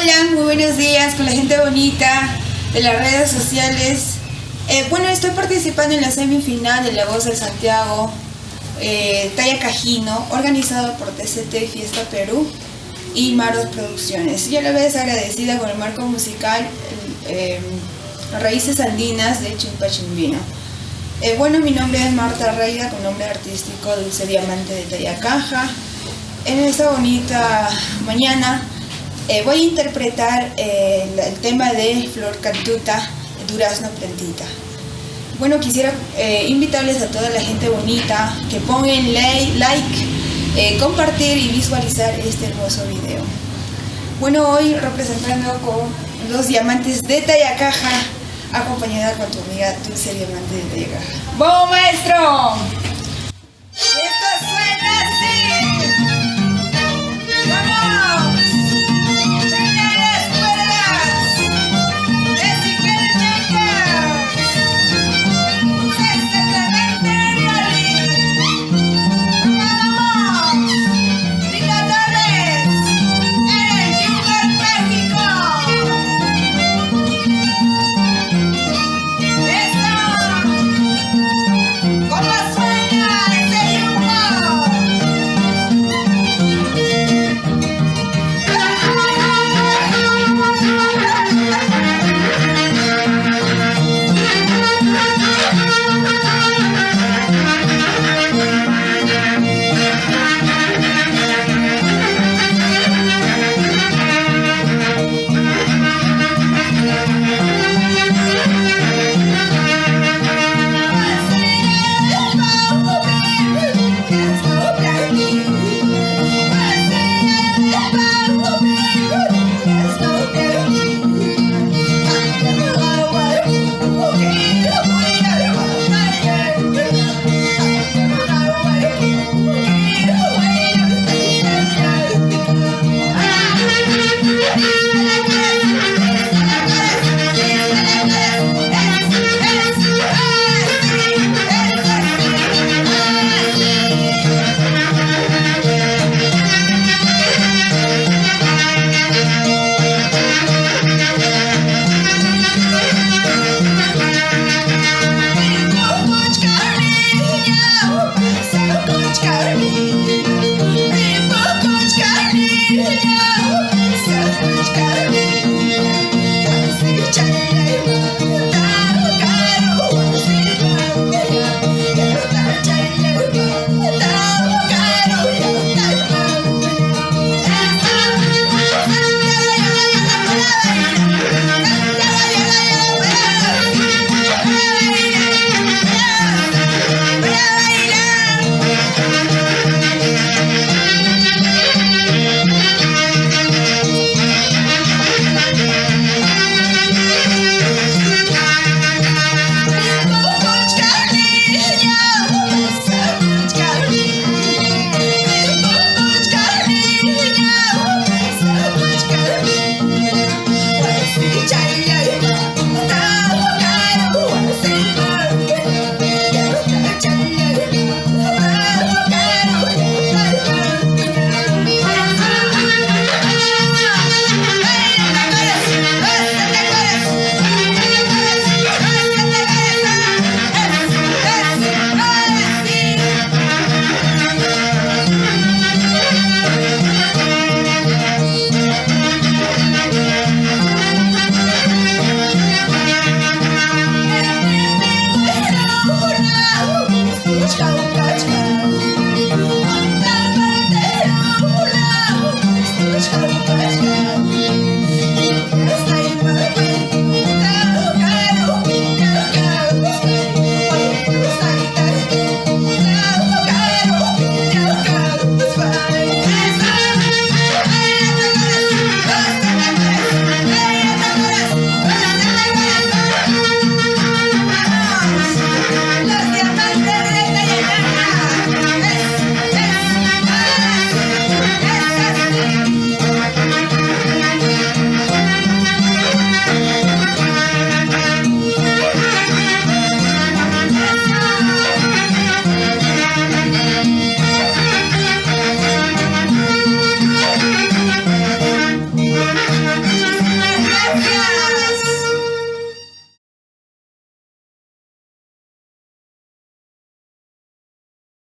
Hola, muy buenos días con la gente bonita de las redes sociales. Bueno, estoy participando en la semifinal de La Voz de Santiago, Talla Cajino, organizado por TCT Fiesta Perú y Maros Producciones. Yo a la vez agradecida con el marco musical Raíces Andinas de Chimpachimbino. Bueno, mi nombre es Marta Reida, con nombre artístico Dulce Diamante de Talla Caja. En esta bonita mañana voy a interpretar el tema de Flor Cantuta, Durazno Plantita. Bueno, quisiera invitarles a toda la gente bonita que pongan like, compartir y visualizar este hermoso video. Bueno, hoy representando con los diamantes de Talla Caja, acompañada con tu amiga Dulce Diamante de Talla Caja. ¡Vamos, maestro!